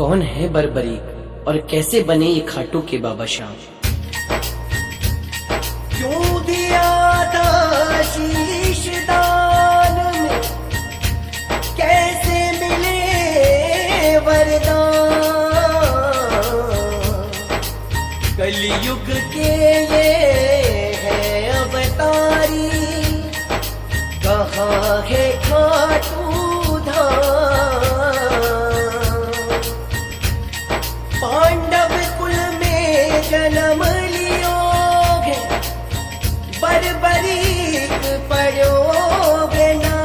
कौन है बर्बरीक और कैसे बने ये खाटू के बाबा शाम। क्यों दिया था शीश दान में, कैसे मिले वरदान। कलयुग के ये है अवतारी, कहाँ है खाटू धाम। पांडव कुल में जन्म लियोगे, बर्बरीक पढ़ोगे ना।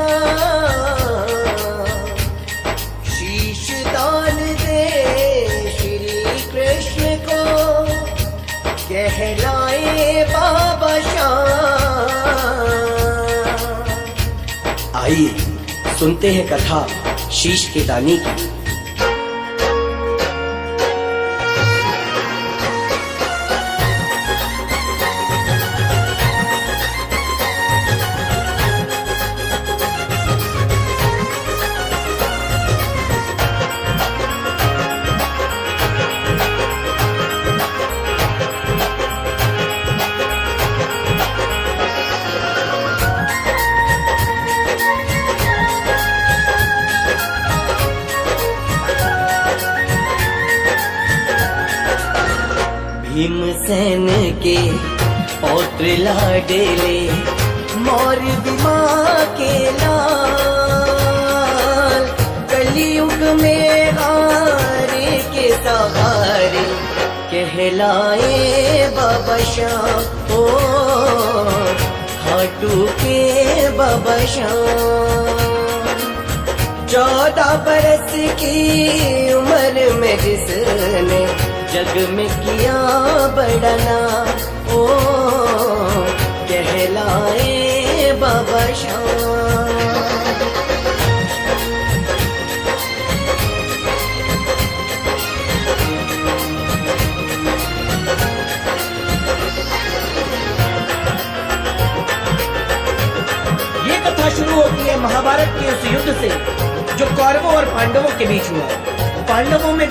शीश दान दे श्री कृष्ण को, कहलाए बाबा शाम। आइए सुनते हैं कथा शीश के दानी की। भीमसेन के पौत्र लाडले, मोर माँ के लाल। कलयुग में हारे के सहारे, कहलाए बाबा शाम। ओ खाटू के बाबा शाम। 14 बरस की उम्र में जिसने जग में किया बड़ा नाम, ओ कहलाए बाबा शाम। ये कथा शुरू होती है महाभारत के उस युद्ध से जो कौरवों और पांडवों के बीच हुआ। पांडवों में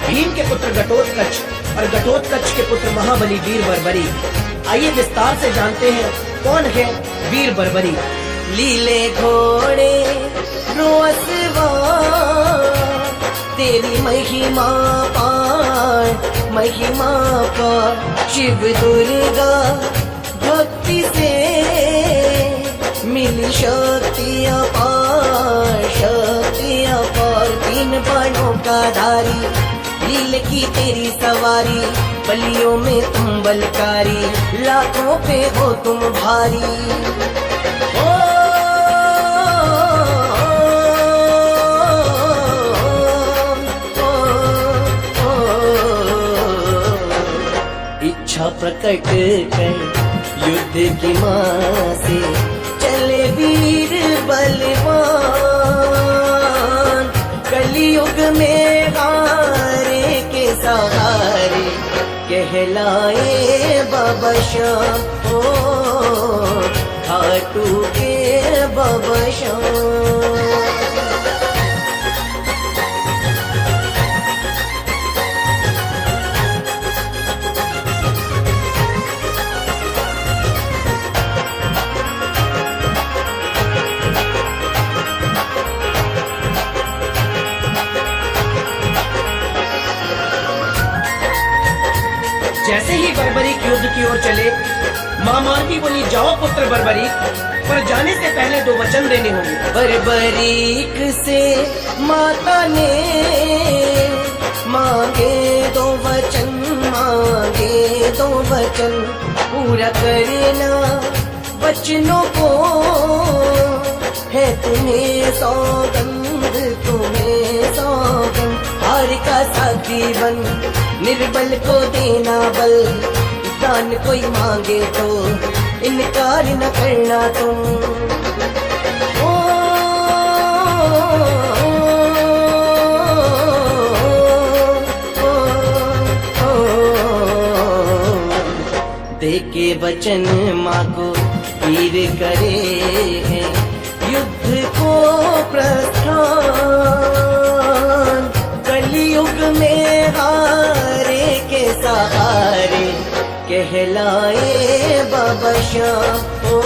भीम के पुत्र घटोत्कच और घटोत्कच के पुत्र महाबली वीर बर्बरीक। आइए विस्तार से जानते हैं कौन है वीर बर्बरीक। लीले घोड़े रोसवा, तेरी महिमा पार। शिव दुर्गा भक्ति से मिली शक्ति अपार। 3 बाणों का धारी, लील की तेरी सवारी। बलियों में तुम बलकारी, लाखों पे हो तुम भारी। ओ, ओ, ओ, इच्छा प्रकट कर युद्ध की माँ से, चले वीर बलवान। कलयुग में हारे के सहारे, कहलाए बाबा शाम। ओ खाटू के बाबा शाम। जैसे ही बर्बरीक युद्ध की ओर चले, माँ मार्गी बोली, जाओ पुत्र बर्बरीक, पर जाने से पहले 2 वचन देने होंगे। बर्बरीक से माता ने मांगे 2 वचन, मांगे 2 वचन। पूरा करना वचनों को, है तुम्हें सौगंध, तुम्हें सौगंध। हार का साथी बन, निर्बल को देना बल। दान कोई मांगे तो इनकार न करना तुम। ओ, ओ, ओ, देके वचन माँ को वीर करे हैं, युद्ध को प्रस्थान। कली कलयुग में हारे के सहारे कहलाए बाबा श्याम, ओ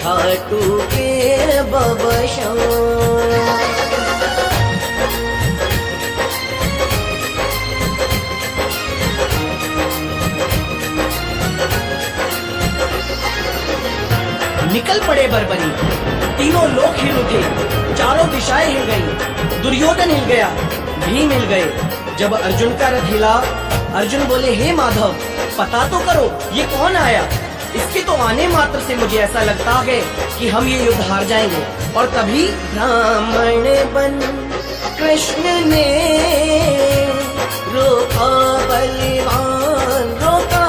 खाटू के बाबा श्याम। निकल पड़े बरबरी, तीनों लोग हिल उठे, चारों दिशाएं हिल गईं, दुर्योधन हिल गया, भीम हिल गए। जब अर्जुन का रथ हिला, अर्जुन बोले, हे माधव, पता तो करो ये कौन आया। इसके तो आने मात्र से मुझे ऐसा लगता है कि हम ये युद्ध हार जाएंगे। और तभी ब्राह्मण बन कृष्ण ने रोका बलवान, रोका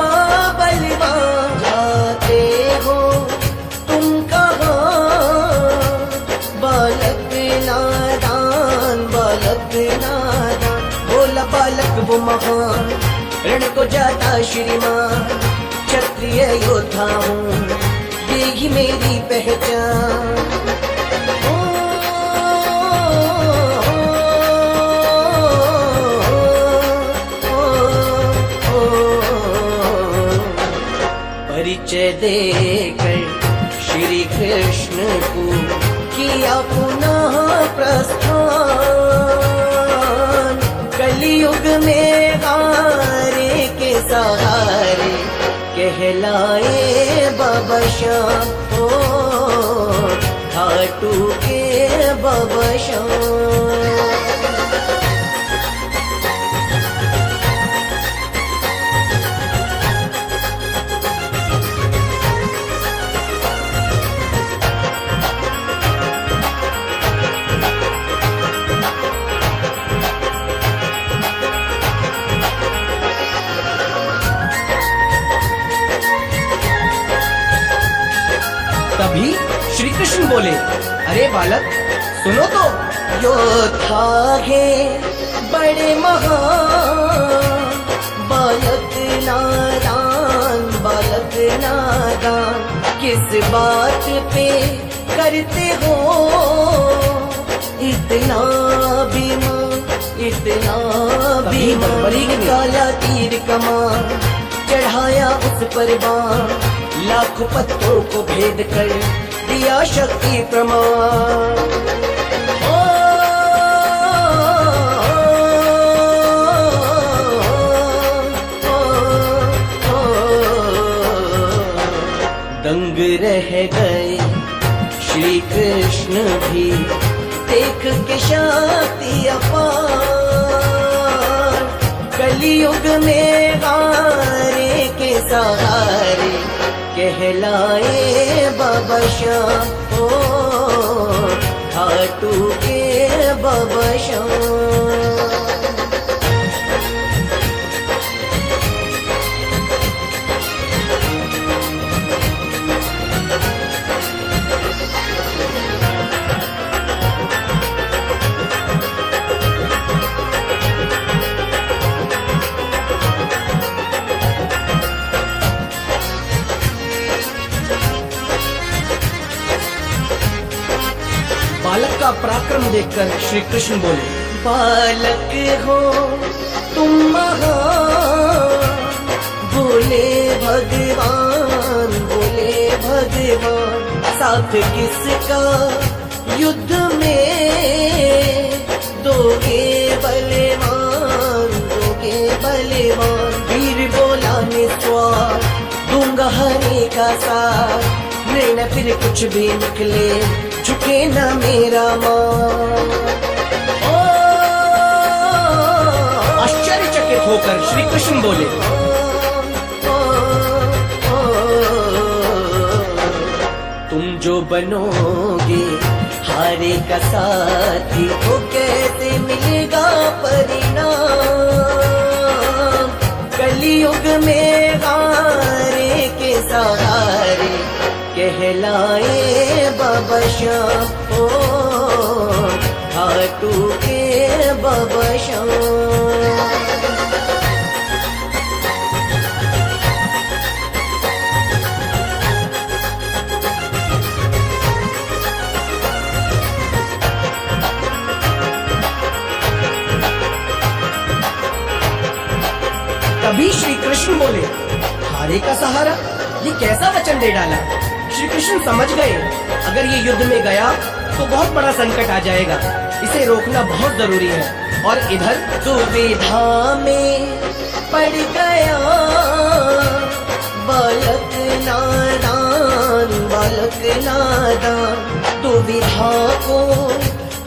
बलवान। जाते हो तुम कहाँ बालक नादान, बालक नादान। बोला बालक वो महान, रण को जाता श्रीमान। क्षत्रिय योद्धा हूँ, यही मेरी पहचान। परिचय देकर श्री कृष्ण को किया पुनः प्रस्थान। कलयुग में हारे के सहारे कहलाए बाबा श्याम, ओ खाटू के बाबा श्याम। तभी श्री कृष्ण बोले, अरे बालक सुनो तो। योद्धा है बड़े महान, बालक नादान, बालक नादान। किस बात पे करते हो इतना अभिमान, इतना अभिमान। काला तीर कमान चढ़ाया उस पर बाण, लाखों पत्थरों को भेद कर दिया शक्ति प्रमाण। दंग रह गए श्री कृष्ण भी, देख के शक्ति अपार। कलयुग में हारे के सहारे कहलाए बाबा श्याम, ओ खाटू के बाबा श्याम। बालक का पराक्रम देखकर श्री कृष्ण बोले, बालक हो तुम महान, बोले भगवान, बोले भगवान। साथ किसका युद्ध में दोगे बलवान, दोगे बलवान। वीर बोला निस्वार दूंगा हरे का साथ, निर्णय फिर कुछ भी निकले झुके न मेरा मान। आश्चर्यचकित होकर श्री कृष्ण बोले, तुम जो बनोगे हारे का साथी, तो कैसे मिलेगा परिणाम। कलयुग में हारे के सहारे कहलाए बाबा श्याम, ओ खाटू के बाबा श्याम। तभी श्री कृष्ण बोले, हारे का सहारा, ये कैसा वचन दे डाला। श्री कृष्ण समझ गए अगर ये युद्ध में गया तो बहुत बड़ा संकट आ जाएगा, इसे रोकना बहुत जरूरी है। और इधर दुविधा में पड़ गया बालक नादान, बालक नादान। दुविधा को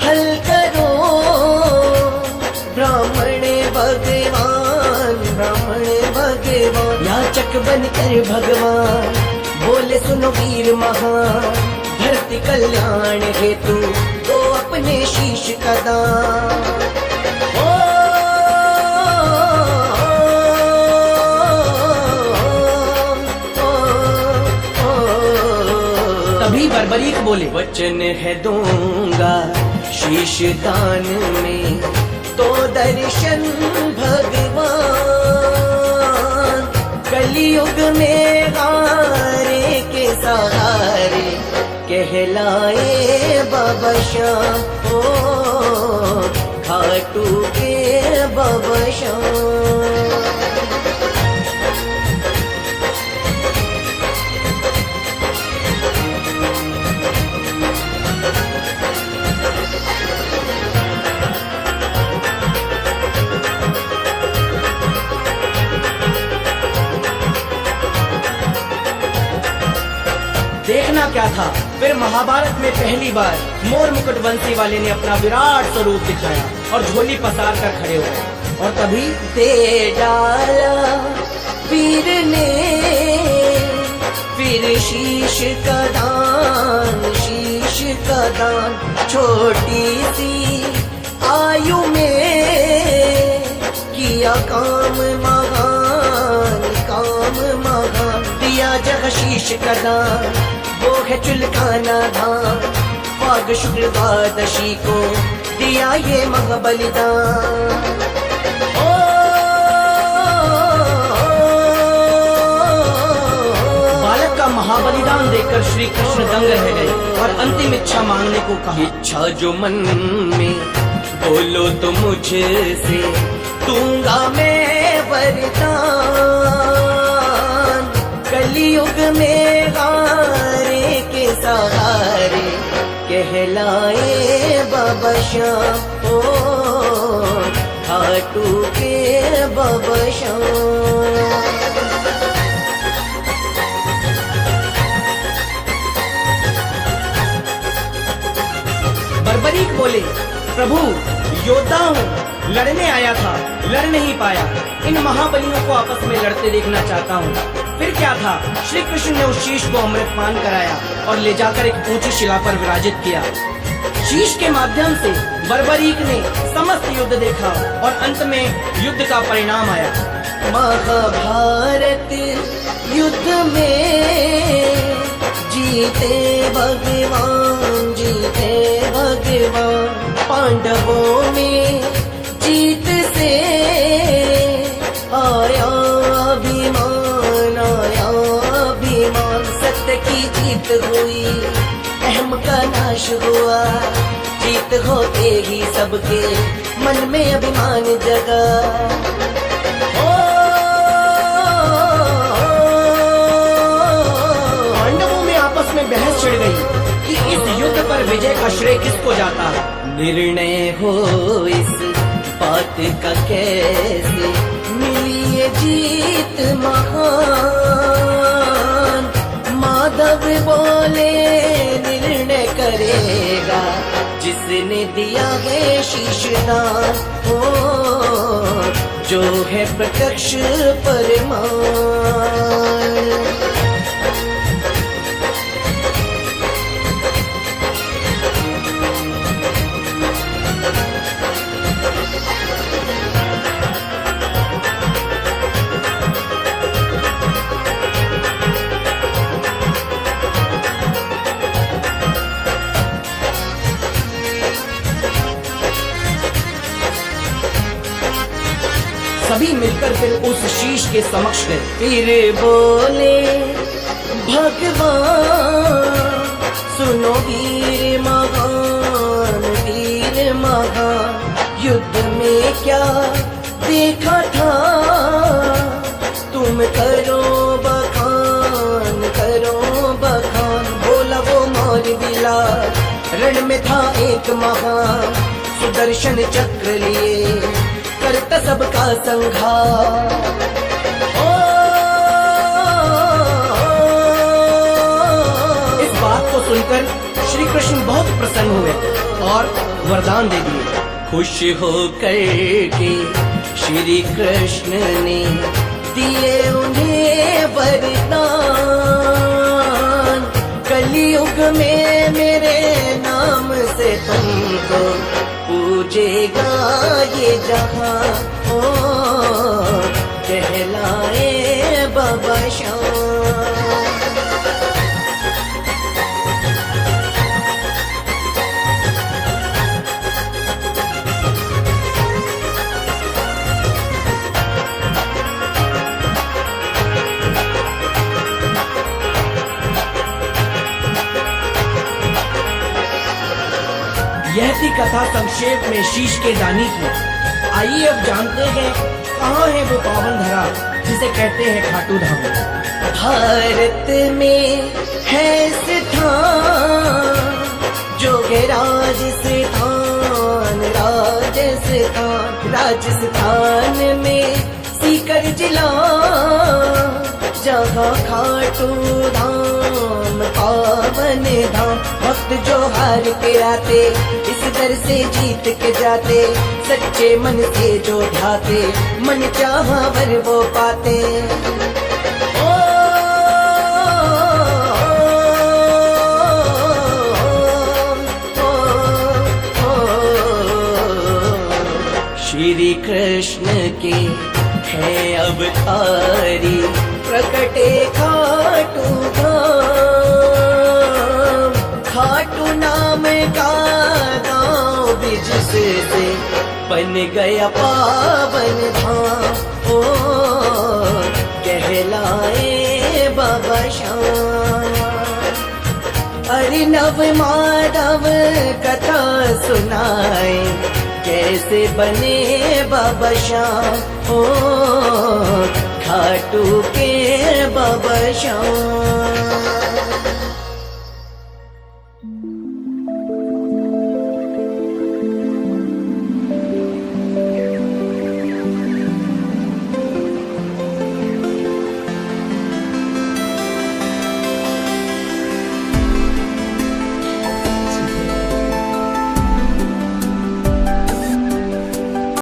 हल करो ब्राह्मण भगवान, ब्राह्मण भगवान। याचक बनकर भगवान बोले, सुनो वीर महान, धरती कल्याण हेतु तो अपने शीश का दान। तभी बर्बरीक बोले, वचन है दूंगा शीश दान में, तो दर्शन भगवान। कलयुग में हारे के सहारे कहलाए बाबा श्याम, ओ खाटू के बाबा श्याम। देखना क्या था, फिर महाभारत में पहली बार मोर मुकुट वंशी वाले ने अपना विराट स्वरूप दिखाया और झोली पसार कर खड़े हो गए। और तभी दे डाला वीर ने फिर शीश का दान, शीश का दान। छोटी सी आयु में किया काम महान, काम महान। दिया जग शीश का दान, वो है चुलकाना धाम। फाग शुक्ल द्वादशी को दिया ये महाबलिदान। बालक का महाबलिदान देखकर श्री कृष्ण दंग रह गए और अंतिम इच्छा मांगने को कहा। इच्छा जो मन में बोलो तो मुझसे दूंगा मैं वरदान। कलयुग में हारे के सहारे कहलाए बाबा श्याम, ओ खाटू के बाबा श्याम। बर्बरीक बोले, प्रभु योद्धा हूँ, लड़ने आया था, लड़ नहीं पाया। इन महाबलियों को आपस में लड़ते देखना चाहता हूँ। फिर क्या था, श्री कृष्ण ने उस शीश को अमृतपान कराया और ले जाकर एक ऊंची शिला पर विराजित किया। शीश के माध्यम से बर्बरीक ने समस्त युद्ध देखा और अंत में युद्ध का परिणाम आया। महाभारत युद्ध में जीते भगवान, जीते भगवान। पांडवों में जीत से आया अभिमान, आया अभिमान। सत्य की जीत हुई, अहम का नाश हुआ। जीत होते ही सबके मन में अभिमान जगा। पांडवों में आपस में बहस छिड़ गई कि इस युद्ध पर विजय का श्रेय किसको जाता है। निर्णय हो इस बात का कैसे, मिली ये जीत महान। माधव बोले निर्णय करेगा जिसने दिया है शीश दान, हो जो है प्रत्यक्ष परमान। सभी मिलकर फिर उस शीश के समक्ष गए। फिर बोले भगवान, सुनो वीर महान, वीर महान। युद्ध में क्या देखा था में था एक महान, सुदर्शन चक्र लिए करता सबका संहार। इस बात को सुनकर श्री कृष्ण बहुत प्रसन्न हुए और वरदान दे दिए। खुश होकर के श्री कृष्ण ने दिए उन्हें वरदान, कलयुग में मेरे नाम से तुमको पूजेगा ये जहां, ओ कहलाए बाबा श्याम। यह थी कथा संक्षेप में शीश के दानी की। आइए अब जानते हैं कहाँ है वो पावन धरा जिसे कहते हैं खाटू धाम। भारत में है स्थान जो है राजस्थान, राजस्थान में सीकर जिला, जहाँ खाटू धाम पावन धाम। भक्त जो हार के आते इस दर से जीत के जाते, सच्चे मन से जो ढाते मन चाहा वर वो पाते। श्री कृष्ण के है अवतारी प्रकटे खाटू धाम, खाटू नाम का गाँव भी जिससे बन गया पावन धाम, ओ कहलाए बाबा श्याम। अरिनव माधव कथा सुनाए कैसे बने बाबा श्याम, ओ खाटू के बाबा श्याम।